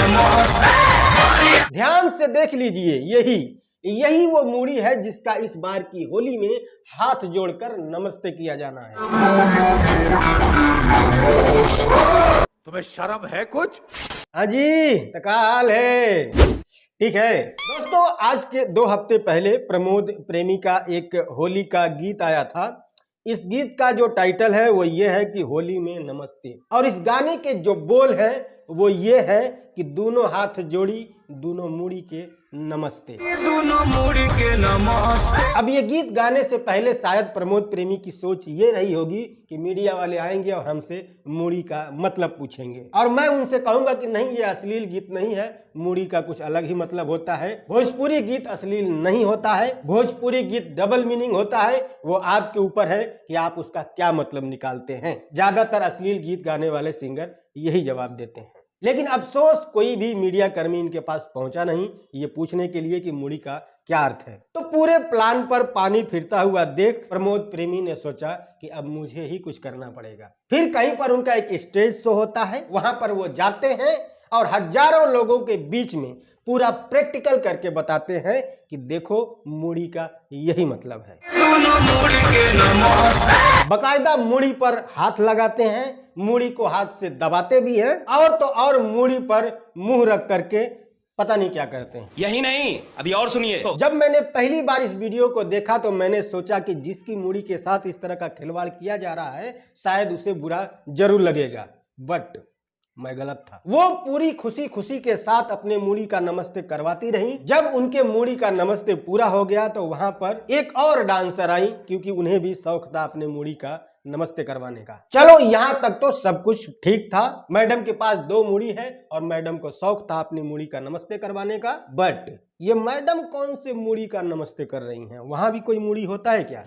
नमस्ते। ध्यान से देख लीजिए, यही वो मूड़ी है जिसका इस बार की होली में हाथ जोड़कर नमस्ते किया जाना है। तुम्हें शर्म है कुछ? हाँ जी, तकाल है। ठीक है दोस्तों, आज के 2 हफ्ते पहले प्रमोद प्रेमी का एक होली का गीत आया था। इस गीत का जो टाइटल है वो ये है कि होली में नमस्ते, और इस गाने के जो बोल है वो ये है कि दोनों हाथ जोड़ी दोनों मूड़ी के नमस्ते, दोनों मूड़ी के नमस्ते। अब ये गीत गाने से पहले शायद प्रमोद प्रेमी की सोच ये रही होगी कि मीडिया वाले आएंगे और हमसे मूड़ी का मतलब पूछेंगे, और मैं उनसे कहूंगा कि नहीं, ये अश्लील गीत नहीं है, मूड़ी का कुछ अलग ही मतलब होता है। भोजपुरी गीत अश्लील नहीं होता है, भोजपुरी गीत डबल मीनिंग होता है। वो आपके ऊपर है कि आप उसका क्या मतलब निकालते हैं। ज्यादातर अश्लील गीत गाने वाले सिंगर यही जवाब देते हैं, लेकिन अफसोस कोई भी मीडिया कर्मी इनके पास पहुंचा नहीं ये पूछने के लिए कि मूड़ी का क्या अर्थ है। तो पूरे प्लान पर पानी फिरता हुआ देख प्रमोद प्रेमी ने सोचा कि अब मुझे ही कुछ करना पड़ेगा। फिर कहीं पर उनका एक स्टेज शो होता है, वहां पर वो जाते हैं और हजारों लोगों के बीच में पूरा प्रैक्टिकल करके बताते हैं कि देखो मूड़ी का यही मतलब है। बकायदा मूड़ी पर हाथ लगाते हैं, मूड़ी को हाथ से दबाते भी हैं, और तो और मूड़ी पर मुंह रख करके पता नहीं क्या करते हैं। यही नहीं, अभी और सुनिए। जब मैंने पहली बार इस वीडियो को देखा तो मैंने सोचा कि जिसकी मूड़ी के साथ इस तरह का खिलवाड़ किया जा रहा है शायद उसे बुरा जरूर लगेगा, बट मैं गलत था। वो पूरी खुशी खुशी के साथ अपने मूड़ी का नमस्ते करवाती रही। जब उनके मूड़ी का नमस्ते पूरा हो गया तो वहां पर एक और डांसर आई, क्योंकि उन्हें भी शौक था अपने मूड़ी का नमस्ते करवाने का। चलो यहां तक तो सब कुछ ठीक था, मैडम के पास 2 मूड़ी है और मैडम को शौक था अपनी मूड़ी का नमस्ते करवाने का। बट ये मैडम कौन से मूड़ी का नमस्ते कर रही हैं? वहां भी कोई मूड़ी होता है क्या?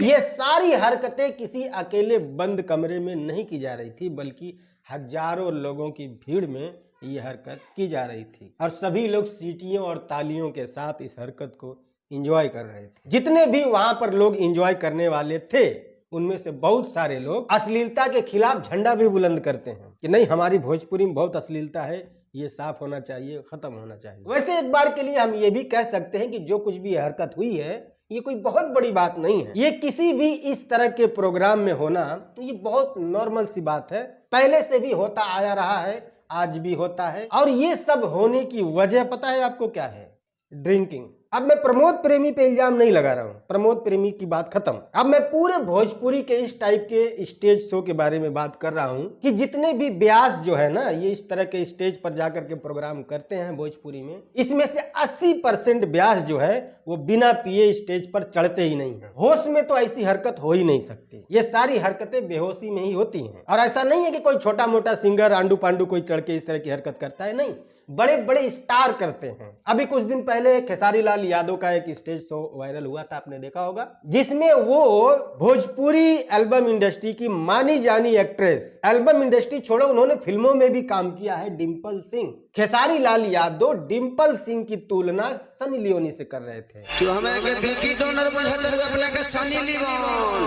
ये सारी हरकतें किसी अकेले बंद कमरे में नहीं की जा रही थी, बल्कि हजारों लोगों की भीड़ में ये हरकत की जा रही थी, और सभी लोग सीटियों और तालियों के साथ इस हरकत को एंजॉय कर रहे थे। जितने भी वहां पर लोग एंजॉय करने वाले थे उनमें से बहुत सारे लोग अश्लीलता के खिलाफ झंडा भी बुलंद करते हैं कि नहीं, हमारी भोजपुरी में बहुत अश्लीलता है, ये साफ होना चाहिए, खत्म होना चाहिए। वैसे एक बार के लिए हम ये भी कह सकते हैं कि जो कुछ भी हरकत हुई है ये कोई बहुत बड़ी बात नहीं है। ये किसी भी इस तरह के प्रोग्राम में होना ये बहुत नॉर्मल सी बात है, पहले से भी होता आया रहा है, आज भी होता है। और ये सब होने की वजह पता है आपको क्या है? ड्रिंकिंग। अब मैं प्रमोद प्रेमी पे इल्जाम नहीं लगा रहा हूं, प्रमोद प्रेमी की बात खत्म। अब मैं पूरे भोजपुरी के इस टाइप के स्टेज शो के बारे में बात कर रहा हूं कि जितने भी ब्यास जो है ना, ये इस तरह के स्टेज पर जाकर के प्रोग्राम करते हैं भोजपुरी में, इसमें से 80% ब्यास जो है वो बिना पिए स्टेज पर चढ़ते ही नहीं है। होश में तो ऐसी हरकत हो ही नहीं सकती, ये सारी हरकतें बेहोशी में ही होती हैं। और ऐसा नहीं है कि कोई छोटा मोटा सिंगर आंडू पांडू कोई चढ़ के इस तरह की हरकत करता है, नहीं, बड़े बड़े स्टार करते हैं। अभी कुछ दिन पहले खेसारी लाल यादव का एक स्टेज शो वायरल हुआ था, आपने देखा होगा, जिसमें वो भोजपुरी एल्बम इंडस्ट्री की मानी जानी एक्ट्रेस, एल्बम इंडस्ट्री छोड़ो उन्होंने फिल्मों में भी काम किया है, डिम्पल सिंह, खेसारी लाल यादव डिम्पल सिंह की तुलना सनी लियोनी से कर रहे थे।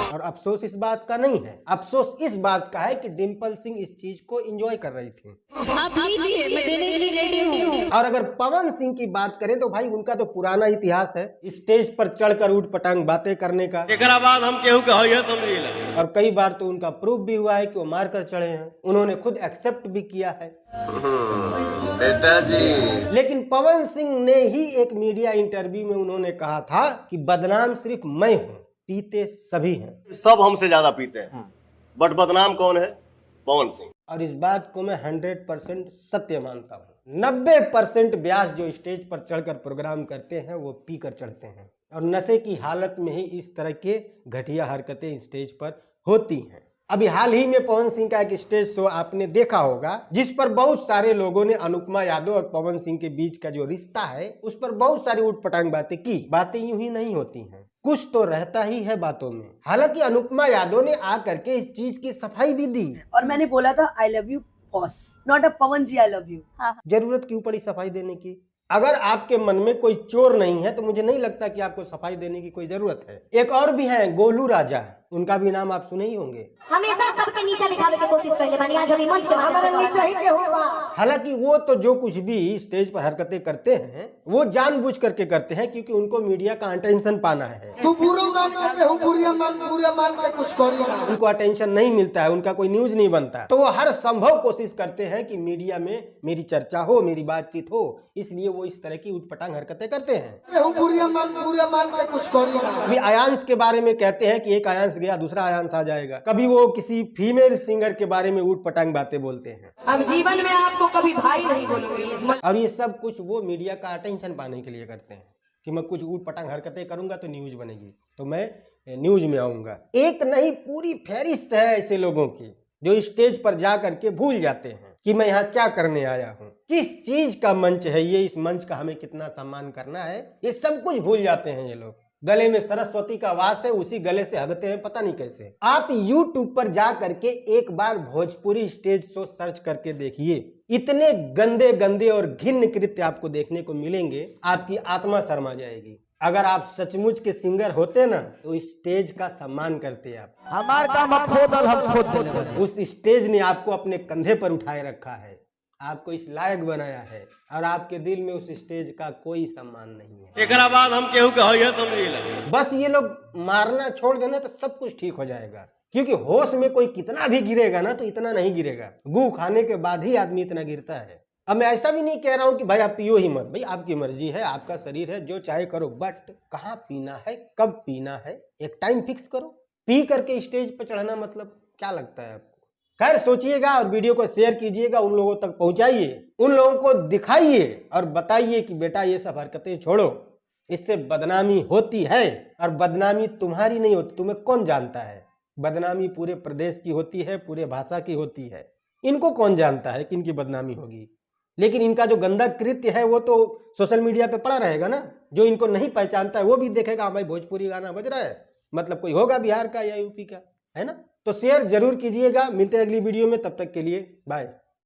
और अफसोस इस बात का नहीं है, अफसोस इस बात का है कि डिम्पल सिंह इस चीज को एंजॉय कर रही थी। आप लीजिए, मैं देने के लिए रेडी हूँ। और अगर पवन सिंह की बात करें तो भाई उनका तो पुराना इतिहास है स्टेज पर चढ़कर उठ पटांग बातें करने का। एकरा बाद हम केहू के हइये समझिला। और कई बार तो उनका प्रूफ भी हुआ है कि वो मारकर चढ़े हैं, उन्होंने खुद एक्सेप्ट भी किया है। बेटा जी, लेकिन पवन सिंह ने ही एक मीडिया इंटरव्यू में उन्होंने कहा था कि बदनाम सिर्फ मैं हूँ, पीते सभी हैं। सब हमसे ज्यादा पीते हैं, बट बदनाम कौन है? पवन सिंह। और इस बात को मैं 100% सत्य मानता हूँ। 90% ब्यास जो स्टेज पर चढ़कर प्रोग्राम करते हैं वो पीकर चढ़ते हैं, और नशे की हालत में ही इस तरह के घटिया हरकतें स्टेज पर होती हैं। अभी हाल ही में पवन सिंह का एक स्टेज शो आपने देखा होगा, जिस पर बहुत सारे लोगों ने अनुपमा यादव और पवन सिंह के बीच का जो रिश्ता है उस पर बहुत सारी उठपटांग बातें की। बातें यूं ही नहीं होती हैं, कुछ तो रहता ही है बातों में। हालांकि अनुपमा यादव ने आकर के इस चीज की सफाई भी दी, और मैंने बोला था I love you boss, not a Pawan ji I love you. जरूरत क्यों पड़ी सफाई देने की? अगर आपके मन में कोई चोर नहीं है तो मुझे नहीं लगता कि आपको सफाई देने की कोई जरूरत है। एक और भी है गोलू राजा, उनका भी नाम आप सुने ही होंगे। हमेशा सबके नीचे दिखावे की कोशिश करले बानी, आज हम मंच पे हमारे नीचे ही के होगा। हालांकि वो तो जो कुछ भी स्टेज पर हरकतें करते हैं वो जानबूझ करके करते हैं, क्योंकि उनको मीडिया का अटेंशन पाना है। तू बुरा मान के हूं, बुरा मान के कुछ करियो। उनको अटेंशन नहीं मिलता है, उनका कोई न्यूज नहीं बनता, तो वो हर संभव कोशिश करते हैं कि मीडिया में मेरी चर्चा हो, मेरी बातचीत हो, इसलिए वो इस तरह की उटपटांग हरकतें करते हैं। बुरा मान के कुछ करियो। अभी आयांश के बारे में कहते हैं कि एक आयांश गया दूसरा आयांश आ जाएगा। कभी वो किसी फीमेल सिंगर के बारे में उटपटांग बातें बोलते हैं। अब जीवन में आपको कभी भाई नहीं बोलूंगी। और ये सब कुछ वो मीडिया का अटेंशन पाने के लिए करते हैं कि मैं कुछ उटपटांग हरकतें करूंगा तो न्यूज बनेगी, तो मैं न्यूज में आऊंगा। एक नहीं पूरी फहरिस्त है ऐसे लोगों की जो स्टेज पर जा करके भूल जाते हैं कि मैं यहाँ क्या करने आया हूँ, किस चीज का मंच है ये, इस मंच का हमें कितना सम्मान करना है, ये सब कुछ भूल जाते हैं ये लोग। गले में सरस्वती का वास है, उसी गले से हगते हैं पता नहीं कैसे। आप YouTube पर जा करके एक बार भोजपुरी स्टेज शो सर्च करके देखिए, इतने गंदे गंदे और घिन्न कृत्य आपको देखने को मिलेंगे, आपकी आत्मा शर्मा जाएगी। अगर आप सचमुच के सिंगर होते ना तो स्टेज का सम्मान करते आप। हमार काम खोदल हम खोद देले। उस स्टेज ने आपको अपने कंधे पर उठाए रखा है, आपको इस लायक बनाया है, और आपके दिल में उस स्टेज का कोई सम्मान नहीं है। एकरा बाद हम केहू के हइए समझिए। बस ये लोग मारना छोड़ देना तो सब कुछ ठीक हो जाएगा, क्योंकि होश में कोई कितना भी गिरेगा ना तो इतना नहीं गिरेगा। गू खाने के बाद ही आदमी इतना गिरता है। अब मैं ऐसा भी नहीं कह रहा हूं कि भाई आप पियो ही मत, भाई आपकी मर्जी है, आपका शरीर है, जो चाहे करो, बट कहाँ पीना है, कब पीना है, एक टाइम फिक्स करो। पी करके स्टेज पर चढ़ना मतलब क्या लगता है आपको? खैर सोचिएगा और वीडियो को शेयर कीजिएगा, उन लोगों तक पहुंचाइए, उन लोगों को दिखाइए और बताइए कि बेटा ये सब हरकतें छोड़ो, इससे बदनामी होती है। और बदनामी तुम्हारी नहीं होती, तुम्हें कौन जानता है? बदनामी पूरे प्रदेश की होती है, पूरे भाषा की होती है। इनको कौन जानता है कि इनकी बदनामी होगी? लेकिन इनका जो गंदा कृत्य है वो तो सोशल मीडिया पे पड़ा रहेगा ना। जो इनको नहीं पहचानता है वो भी देखेगा, भाई भोजपुरी गाना बज रहा है, मतलब कोई होगा बिहार का या यूपी का, है ना। तो शेयर जरूर कीजिएगा। मिलते हैं अगली वीडियो में, तब तक के लिए बाय।